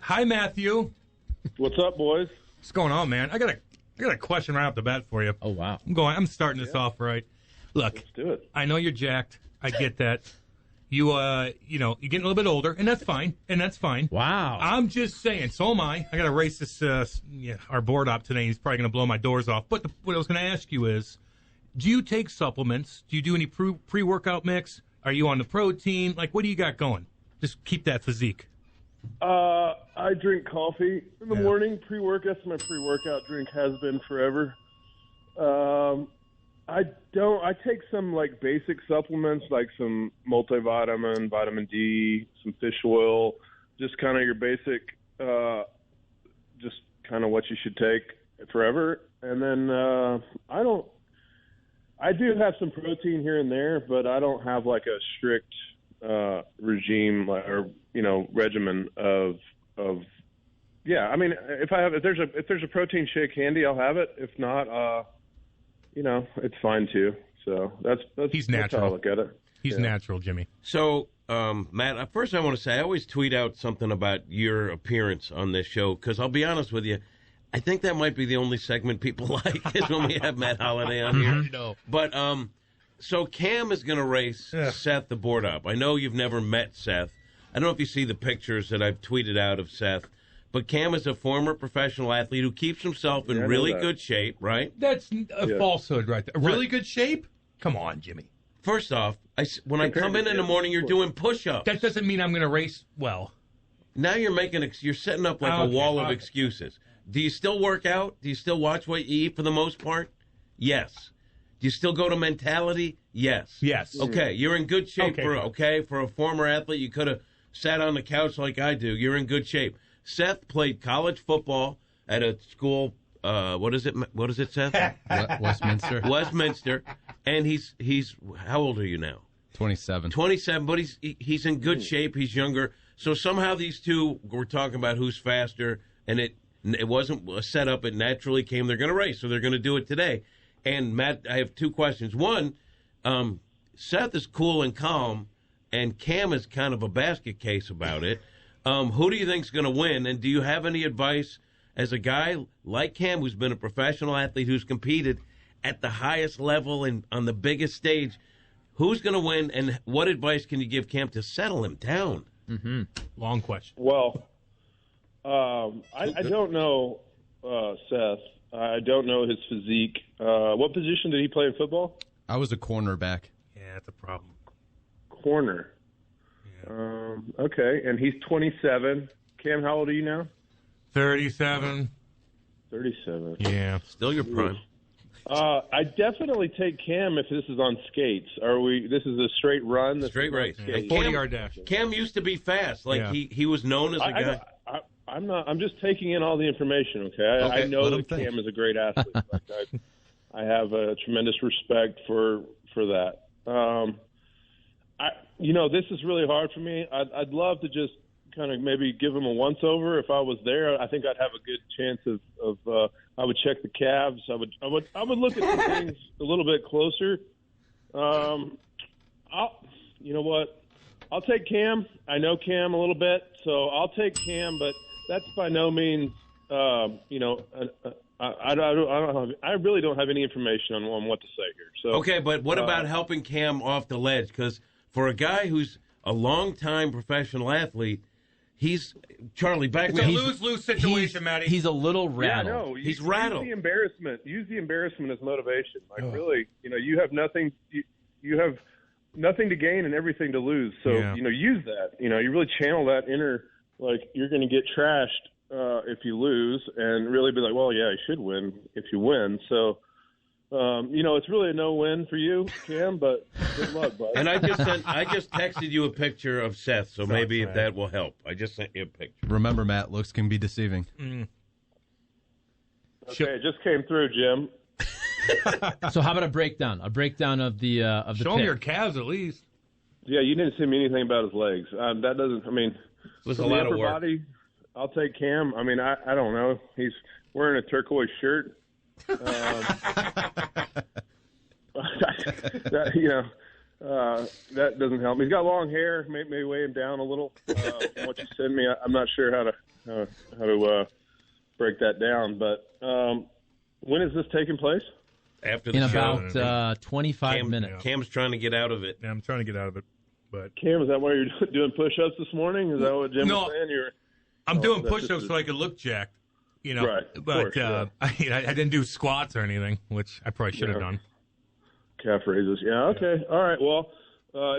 Hi, Matthew. What's up, boys? What's going on, man? I got a question right off the bat for you. Oh, wow. I'm starting this off right. Look, Let's do it. I know you're jacked. I get that. You're getting a little bit older, and that's fine. Wow. I'm just saying. So am I. I got to race this our board op today. He's probably going to blow my doors off. But what I was going to ask you is, do you take supplements? Do you do any pre-workout mix? Are you on the protein? Like, what do you got going? Just keep that physique. I drink coffee in the morning. That's my pre-workout drink, has been forever. I take some like basic supplements, like some multivitamin, vitamin D, some fish oil, just kind of your basic, just kind of what you should take forever. And then, I do have some protein here and there, but I don't have like a strict, regime or, regimen of, I mean, if there's a protein shake handy, I'll have it. If not, it's fine too. So that's He's that's natural. how I look at it. He's natural, Jimmy. So, Matt, first I want to say I always tweet out something about your appearance on this show because I'll be honest with you, I think that might be the only segment people like is when we have Matt Holliday on here. No. But so Cam is going to race Seth the board up. I know you've never met Seth. I don't know if you see the pictures that I've tweeted out of Seth. But Cam is a former professional athlete who keeps himself in really good shape, right? That's a falsehood right there. Really good shape? Come on, Jimmy. First off, when I come in the morning, you're doing push-ups. That doesn't mean I'm going to race well. Now you're setting up like a wall of excuses. Do you still work out? Do you still watch what you eat for the most part? Yes. Do you still go to Mentality? Yes. Yes. Okay, you're in good shape Okay, for a former athlete. You could have sat on the couch like I do. You're in good shape. Seth played college football at a school. What is it, Seth? Westminster. Westminster, and he's how old are you now? 27. 27, but he's in good shape. He's younger. So somehow these two were talking about who's faster, and it wasn't a setup. It naturally came. They're going to race, so they're going to do it today. And Matt, I have two questions. One, Seth is cool and calm, and Cam is kind of a basket case about it. Who do you think is going to win? And do you have any advice as a guy like Cam who's been a professional athlete who's competed at the highest level and on the biggest stage? Who's going to win, and what advice can you give Cam to settle him down? Mm-hmm. Long question. Well, I don't know Seth. I don't know his physique. What position did he play in football? I was a cornerback. Yeah, that's a problem. Corner. Okay, and he's 27. Cam, how old are you now? 37. 37. Yeah. Still your prime. I definitely take Cam if this is on skates. This is a straight run? Straight race. Yeah, 40-yard dash. Cam used to be fast. He was known as a guy. I'm just taking in all the information, okay? I know that Cam is a great athlete. I have a tremendous respect for that. This is really hard for me. I'd love to just kind of maybe give him a once-over. If I was there, I think I'd have a good chance of I would check the calves. I would look at some things a little bit closer. You know what? I'll take Cam. I know Cam a little bit, so I'll take Cam, but that's by no means, I really don't have any information on what to say here. So okay, but what about helping Cam off the ledge? Because for a guy who's a long-time professional athlete, Charlie, back me. It's a lose-lose situation, Matty. He's a little rattled. Yeah, no, he's rattled. Use the embarrassment as motivation. Really, you have nothing. You have nothing to gain and everything to lose. So use that. You really channel that inner, like, you're going to get trashed if you lose, and really be like, well, yeah, you should win if you win. So. It's really a no-win for you, Cam, but good luck, bud. And I just texted you a picture of Seth, so maybe if that will help. I just sent you a picture. Remember, Matt, looks can be deceiving. Okay, it just came through, Jim. So how about a breakdown? A breakdown of the Show him your calves at least. Yeah, you didn't send me anything about his legs. That doesn't. I mean, it was a lot of work. Body, I'll take Cam. I mean, I don't know. He's wearing a turquoise shirt. that doesn't help. He's got long hair, may weigh him down a little. From what you send me, I'm not sure how to break that down. But when is this taking place? After the In show. about 25 minutes. Cam's trying to get out of it. Yeah, I'm trying to get out of it. But Cam, is that why you're doing push-ups this morning? Is that what Jim was saying? I'm doing push-ups so I could look jacked. Right. But I didn't do squats or anything, which I probably should have done. Calf raises. Yeah. Okay. All right. Well,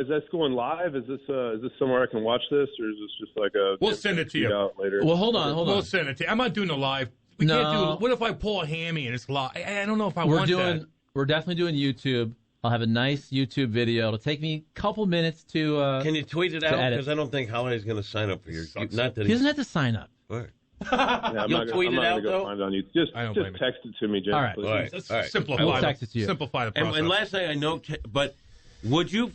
is this going live? Is this somewhere I can watch this, or is this just like a? We'll send it to you out later. Well, hold on. We'll send it to you. I'm not doing a live. We can't do. What if I pull a hammy and it's live? I don't know if I want that. We're definitely doing YouTube. I'll have a nice YouTube video. It'll take me a couple minutes to. Can you tweet it out? Because I don't think Holliday's going to sign up for your. Not that he doesn't have to sign up. All right. You'll tweet it out though. Find it on you. Just text it to me, Jim. All right. Simplify. I will text it to you. Simplify the process. And last night I know, but would you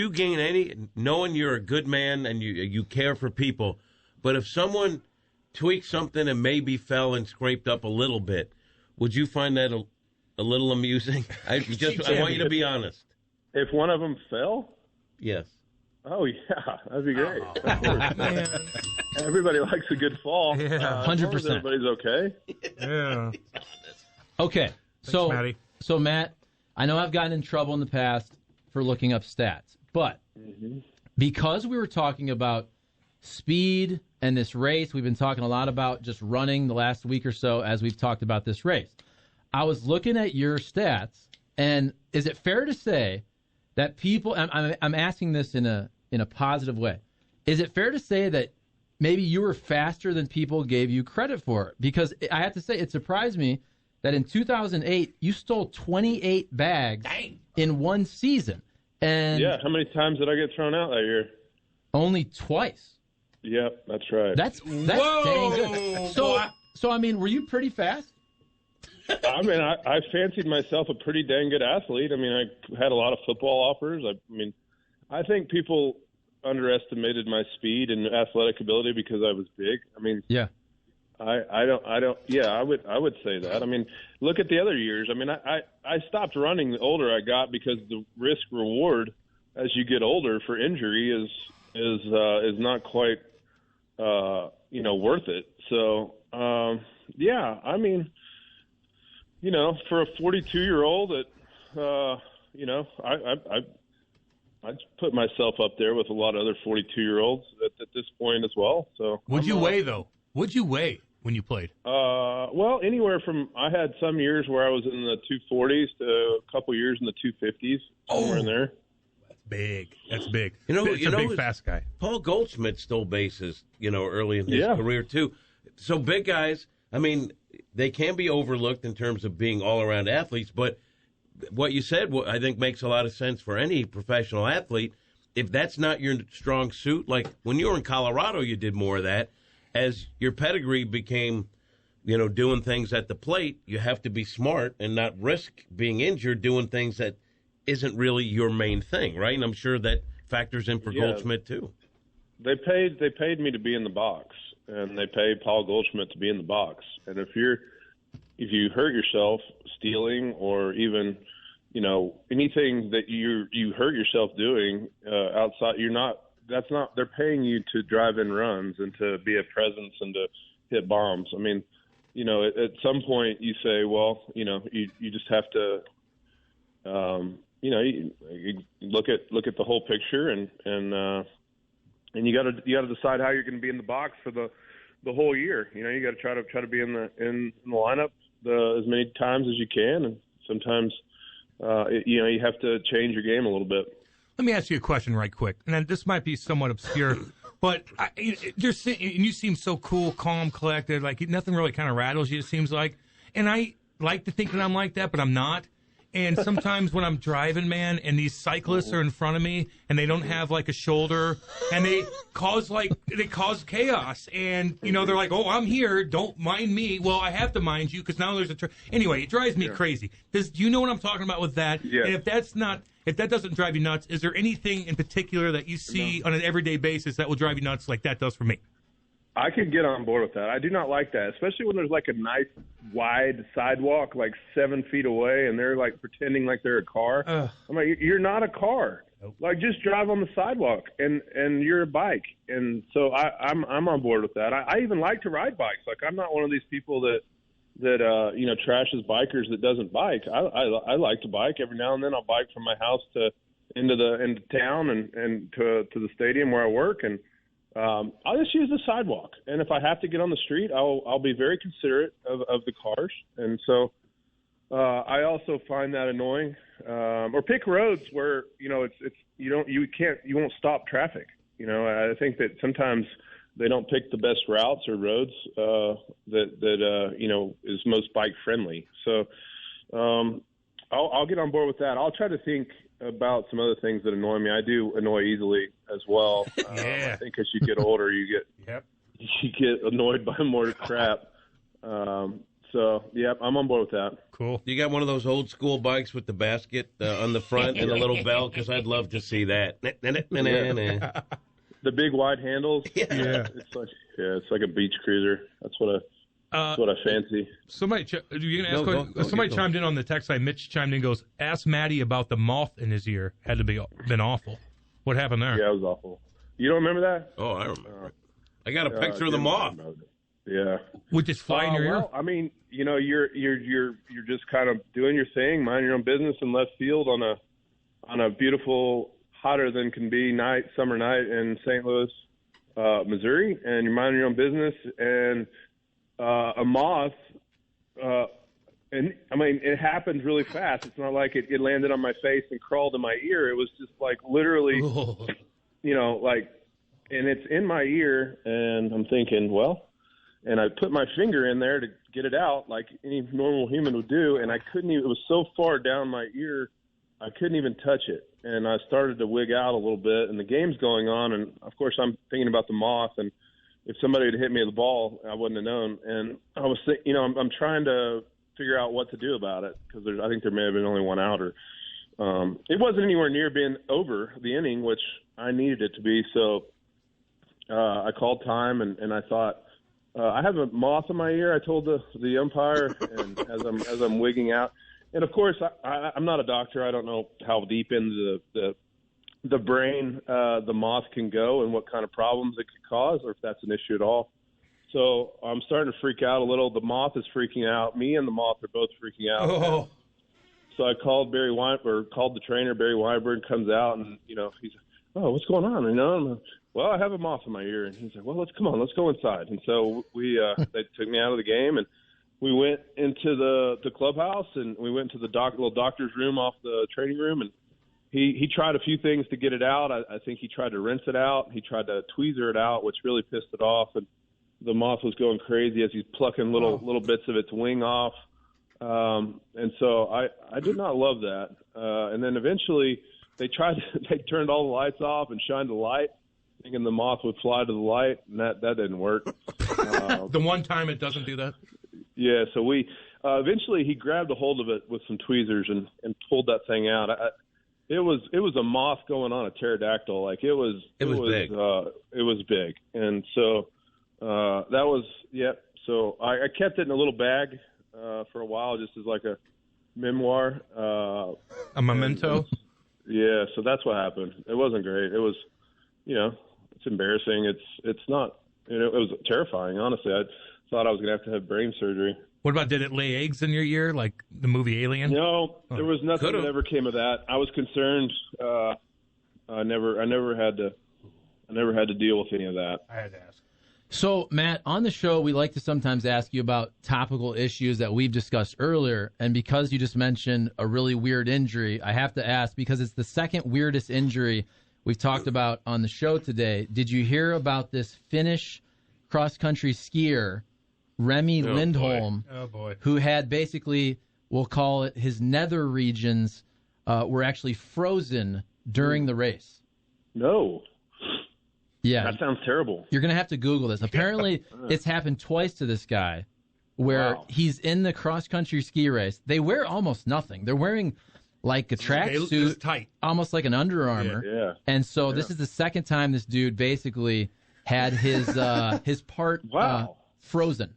gain any, knowing you're a good man and you care for people, but if someone tweaked something and maybe fell and scraped up a little bit, would you find that a little amusing? I want you to be honest. If one of them fell? Yes. Oh, yeah. That'd be great. Man. Everybody likes a good fall. Yeah. 100%. Everybody's okay. Yeah. Okay. Thanks, Matty. So, Matt, I know I've gotten in trouble in the past for looking up stats, but because we were talking about speed and this race, we've been talking a lot about just running the last week or so as we've talked about this race. I was looking at your stats, and is it fair to say that people, I'm asking this in a positive way, is it fair to say that maybe you were faster than people gave you credit for? Because I have to say, it surprised me that in 2008, you stole 28 bags in one season. And yeah, how many times did I get thrown out that year? Only twice. Yep, that's right. That's dang good. So I mean, were you pretty fast? I mean, I fancied myself a pretty dang good athlete. I mean, I had a lot of football offers. I think people underestimated my speed and athletic ability because I was big. I mean, yeah, I would say that. I mean, look at the other years. I mean, I stopped running the older I got because the risk reward as you get older for injury is not quite worth it. So yeah, I mean, for a 42-year-old that I'd put myself up there with a lot of other 42-year-olds at this point as well. So What'd you weigh, though? What'd you weigh when you played? Well, anywhere from, I had some years where I was in the 240s to a couple years in the 250s, somewhere in there. That's big. It's a big, fast guy. Paul Goldschmidt stole bases, early in his career, too. So big guys, I mean, they can be overlooked in terms of being all-around athletes, but what you said, I think, makes a lot of sense for any professional athlete. If that's not your strong suit, like when you were in Colorado, you did more of that. As your pedigree became, doing things at the plate, you have to be smart and not risk being injured doing things that isn't really your main thing, right? And I'm sure that factors in for Goldschmidt, too. They paid me to be in the box, and they paid Paul Goldschmidt to be in the box. And if you hurt yourself stealing or even, anything that you hurt yourself doing outside, they're paying you to drive in runs and to be a presence and to hit bombs. I mean, at some point you say, well, you just have to, you look at the whole picture and you got to decide how you're going to be in the box for the whole year. You got to try to be in the lineup as many times as you can, and sometimes you have to change your game a little bit. Let me ask you a question right quick, and this might be somewhat obscure, but you seem so cool, calm, collected, like nothing really kind of rattles you, it seems like. And I like to think that I'm like that, but I'm not. And sometimes when I'm driving, man, and these cyclists are in front of me, and they don't have like a shoulder, and they cause chaos, and they're like, "Oh, I'm here, don't mind me." Well, I have to mind you because now there's anyway. It drives me crazy. Do you know what I'm talking about with that? Yeah. And if that doesn't drive you nuts, is there anything in particular that you see on an everyday basis that will drive you nuts like that does for me? I could get on board with that. I do not like that, especially when there's like a nice wide sidewalk like 7 feet away and they're like pretending like they're a car. I'm like, you're not a car. Like, just drive on the sidewalk, and you're a bike. And so I'm on board with that. I even like to ride bikes. Like, I'm not one of these people that trashes bikers that doesn't bike. I like to bike. Every now and then I'll bike from my house into town and to the stadium where I work, and I'll just use the sidewalk. And if I have to get on the street, I'll be very considerate of the cars. And so I also find that annoying. Or pick roads where you won't stop traffic. I think that sometimes they don't pick the best routes or roads that is most bike friendly. So I'll get on board with that. I'll try to think about some other things that annoy me. I do annoy easily as well. I think as you get older, you get annoyed by more crap. So, yeah, I'm on board with that. Cool. You got one of those old school bikes with the basket on the front and the little bell? Because I'd love to see that. The big wide handles. Yeah. It's like a beach cruiser. That's what I fancy. Somebody chimed in on the text line. Mitch chimed in and goes, ask Matty about the moth in his ear. Had to been awful. What happened there? Yeah, it was awful. You don't remember that? Oh, I remember. I got a picture of the moth. Yeah. Would just fly in your ear? Well, I mean, you're just kind of doing your thing, minding your own business in left field on a beautiful, hotter than can be summer night in St. Louis, Missouri, and you're minding your own business, and a moth, and I mean, it happened really fast. It's not like it landed on my face and crawled in my ear. It was just like literally, and it's in my ear, and I'm thinking, well. And I put my finger in there to get it out like any normal human would do, and I couldn't even – it was so far down my ear, I couldn't even touch it. And I started to wig out a little bit, and the game's going on, and, of course, I'm thinking about the moth, and if somebody had hit me with the ball, I wouldn't have known. And I was I'm trying to figure out what to do about it because I think there may have been only one out. Or it wasn't anywhere near being over the inning, which I needed it to be. So I called time, and I thought – I have a moth in my ear. I told the umpire, and as I'm wigging out, and of course I'm not a doctor. I don't know how deep into the brain the moth can go and what kind of problems it could cause, or if that's an issue at all. So I'm starting to freak out a little. The moth is freaking out. Me and the moth are both freaking out. Oh. So I called called the trainer. Barry Weinberg comes out, and he's like, oh, what's going on? I'm well, I have a moth in my ear. And he's like, well, let's go inside. And so they took me out of the game, and we went into the clubhouse, and we went to the little doctor's room off the training room. And he tried a few things to get it out. I think he tried to rinse it out. He tried to tweezer it out, which really pissed it off. And the moth was going crazy as he's plucking little bits of its wing off. And so I did not love that. And then eventually they turned all the lights off and shined a light, thinking the moth would fly to the light, and that didn't work. The one time it doesn't do that? Yeah, so we eventually he grabbed a hold of it with some tweezers and pulled that thing out. It was a moth going on a pterodactyl. Like it was big. It was big, and so that was So I kept it in a little bag for a while, just as like a memoir, a memento. Yeah, so that's what happened. It wasn't great. It was, it's embarrassing. It's not. It was terrifying. Honestly, I thought I was gonna have to have brain surgery. What about, did it lay eggs in your ear like the movie Alien? No, there was nothing that ever came of that. I was concerned. I never had to deal with any of that. I had to ask. So, Matt, on the show, we like to sometimes ask you about topical issues that we've discussed earlier. And because you just mentioned a really weird injury, I have to ask, because it's the second weirdest injury we've talked about on the show today. Did you hear about this Finnish cross-country skier, Remi Lindholm, who had basically, we'll call it, his nether regions were actually frozen during the race? No. Yeah. That sounds terrible. You're going to have to Google this. Apparently, it's happened twice to this guy where he's in the cross-country ski race. They wear almost nothing. They're wearing like a tracksuit, tight, almost like an Under Armour. Yeah. And so this is the second time this dude basically had his part frozen.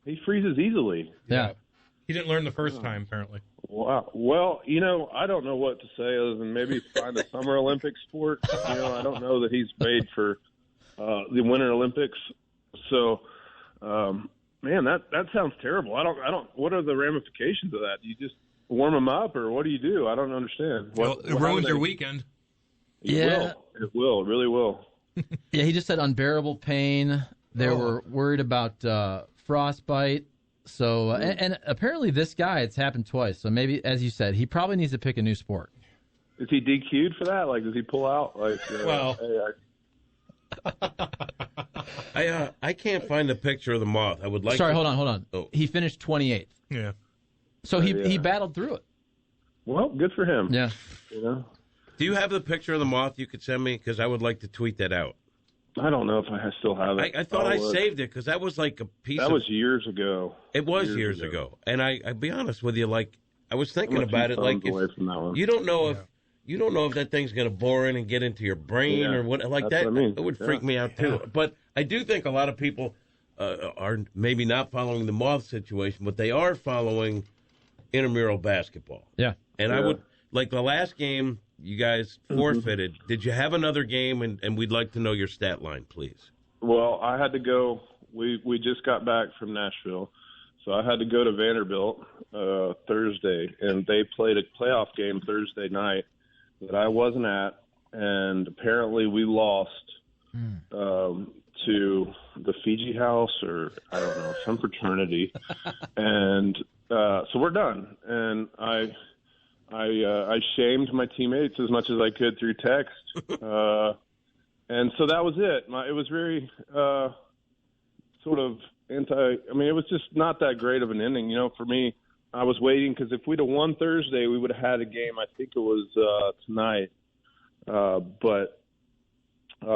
He freezes easily. Yeah. He didn't learn the first time, apparently. Wow. Well, I don't know what to say other than maybe find a Summer Olympic sport. I don't know that he's made for the Winter Olympics. So, man, that sounds terrible. I don't. What are the ramifications of that? Do you just warm them up, or what do you do? I don't understand. It ruins your weekend. Yeah. It will. It really will. Yeah, he just said unbearable pain. They were worried about frostbite. So, and apparently this guy, it's happened twice. So maybe, as you said, he probably needs to pick a new sport. Is he DQ'd for that? Like, does he pull out? Like, I can't find a picture of the Moth. I would like. Sorry, hold on. Oh. He finished 28th. Yeah. So he battled through it. Well, good for him. Yeah. Do you have the picture of the Moth you could send me? Because I would like to tweet that out. I don't know if I still have it. I thought I saved it because that was like a piece That was years ago. It was years ago. And I'll be honest with you, like, I was thinking about it, like, away from that one. you don't know if that thing's going to bore in and get into your brain or what, like that. What I mean. It would freak me out, too. But I do think a lot of people are maybe not following the Moth situation, but they are following intramural basketball. Yeah. And I would, like the last game, you guys forfeited. Did you have another game? And we'd like to know your stat line, please. Well, I had to go. We just got back from Nashville, so I had to go to Vanderbilt Thursday, and they played a playoff game Thursday night that I wasn't at, and apparently we lost to the Fiji House or I don't know, some fraternity, and so we're done. And I shamed my teammates as much as I could through text, and so that was it. It was very sort of I mean, it was just not that great of an ending, for me. I was waiting because if we'd have won Thursday, we would have had a game. I think it was tonight, but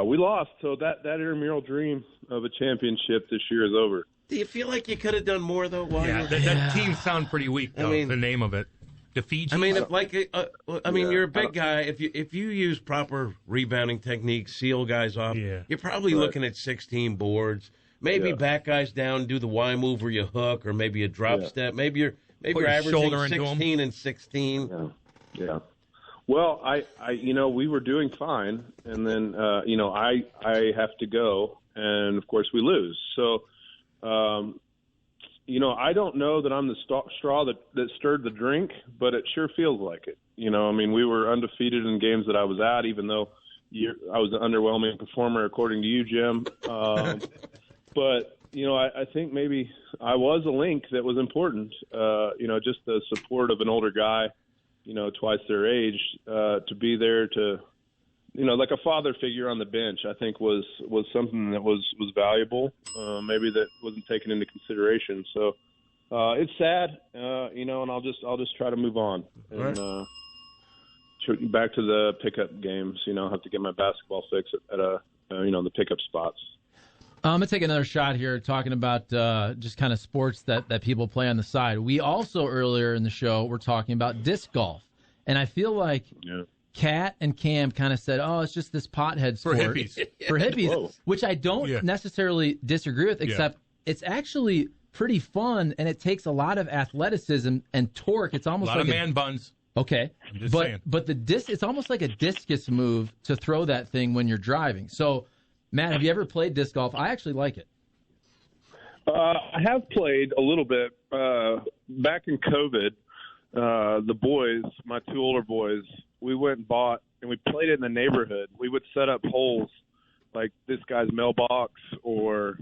we lost. So that intramural dream of a championship this year is over. Do you feel like you could have done more, though? That team sound pretty weak, though, the name of it. The Fiji. I mean, you're a big guy. If you use proper rebounding techniques, seal guys off, you're probably looking at 16 boards. Maybe back guys down, do the Y move or you hook, or maybe a drop step. Maybe you're averaging 16 and 16. Yeah. Well, we were doing fine, and then I have to go, and of course we lose. So, I don't know that I'm the straw that stirred the drink, but it sure feels like it. We were undefeated in games that I was at, even though I was an underwhelming performer, according to you, Jim. But, I think maybe I was a link that was important, just the support of an older guy, twice their age, to be there to, like a father figure on the bench, I think was something that was valuable, maybe that wasn't taken into consideration. So it's sad, and I'll just try to move on. And back to the pickup games, I'll have to get my basketball fix at the pickup spots. I'm going to take another shot here talking about just kind of sports that people play on the side. We also, earlier in the show, were talking about disc golf. And I feel like Kat and Cam kind of said, it's just this pothead sport. For hippies. For hippies, which I don't necessarily disagree with, except it's actually pretty fun, and it takes a lot of athleticism and torque. It's almost a lot like of man buns. Okay. I'm just saying. But the disc, it's almost like a discus move to throw that thing when you're driving. So, Matt, have you ever played disc golf? I actually like it. I have played a little bit. Back in COVID, the boys, my two older boys, we went and bought, and we played it in the neighborhood. We would set up holes like this guy's mailbox, or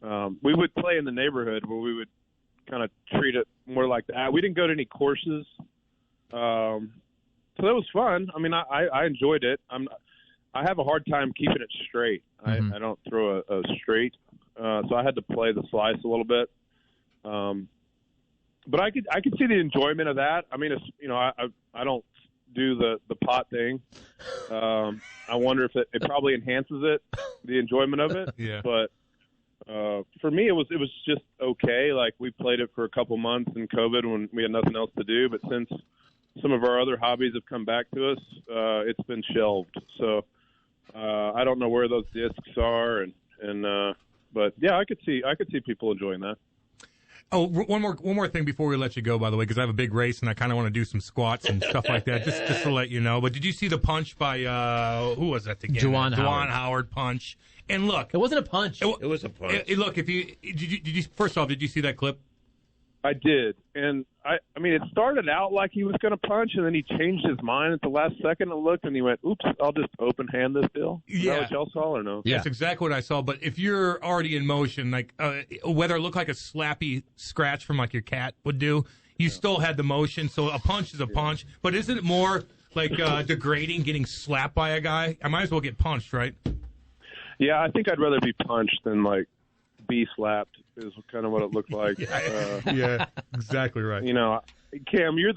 we would play in the neighborhood where we would kind of treat it more like that. We didn't go to any courses. So that was fun. I mean, I enjoyed it. I have a hard time keeping it straight. Mm-hmm. I don't throw a straight, so I had to play the slice a little bit. But I could see the enjoyment of that. I mean, it's I don't do the pot thing. I wonder if it probably enhances the enjoyment of it. Yeah. But for me, it was just okay. Like, we played it for a couple months in COVID when we had nothing else to do. But since some of our other hobbies have come back to us, it's been shelved. So I don't know where those discs are, but yeah, I could see people enjoying that. Oh, one more thing before we let you go, by the way, because I have a big race and I kind of want to do some squats and stuff like that, just to let you know. But did you see the punch by who was that again? Juwan Howard punch. And look, it wasn't a punch. It was a punch. Look, did you first off, did you see that clip? I did, and I mean, it started out like he was going to punch, and then he changed his mind at the last second and looked, and he went, "Oops, I'll just open hand this deal." Is that what y'all saw or no? Yeah. That's exactly what I saw. But if you're already in motion, like whether it looked like a slappy scratch from like your cat would do, you still had the motion. So a punch is a punch. But isn't it more like degrading getting slapped by a guy? I might as well get punched, right? Yeah, I think I'd rather be punched than like be slapped. Is kind of what it looked like. Yeah, exactly right. You know, Cam, you're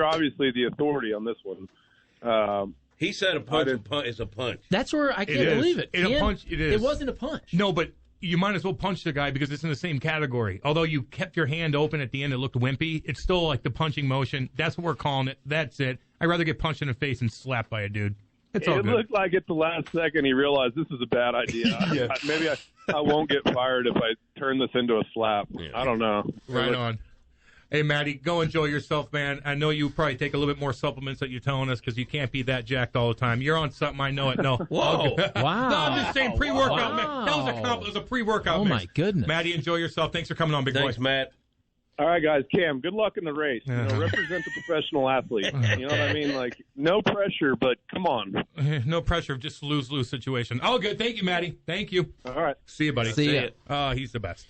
obviously the authority on this one. He said a punch is a punch. That's where I can't believe it. It wasn't a punch. No, but you might as well punch the guy because it's in the same category. Although you kept your hand open at the end, it looked wimpy. It's still like the punching motion. That's what we're calling it. That's it. I'd rather get punched in the face and slapped by a dude. It's all good. It looked like at the last second he realized this is a bad idea. Maybe I won't get fired if I turn this into a slap. Yeah. I don't know. Right on. Hey, Matty, go enjoy yourself, man. I know you probably take a little bit more supplements that you're telling us because you can't be that jacked all the time. You're on something. I know it. No. Whoa. Wow. No, I'm just saying pre-workout. Wow. That was a compliment. It was a pre-workout. Oh, my goodness. Matty, enjoy yourself. Thanks for coming on, big boy. Thanks, Matt. All right, guys. Cam, good luck in the race. You know, represent the professional athlete. You know what I mean? Like, no pressure, but come on. No pressure. Just lose-lose situation. Oh, good. Thank you, Matty. Thank you. All right. See you, buddy. See ya. He's the best.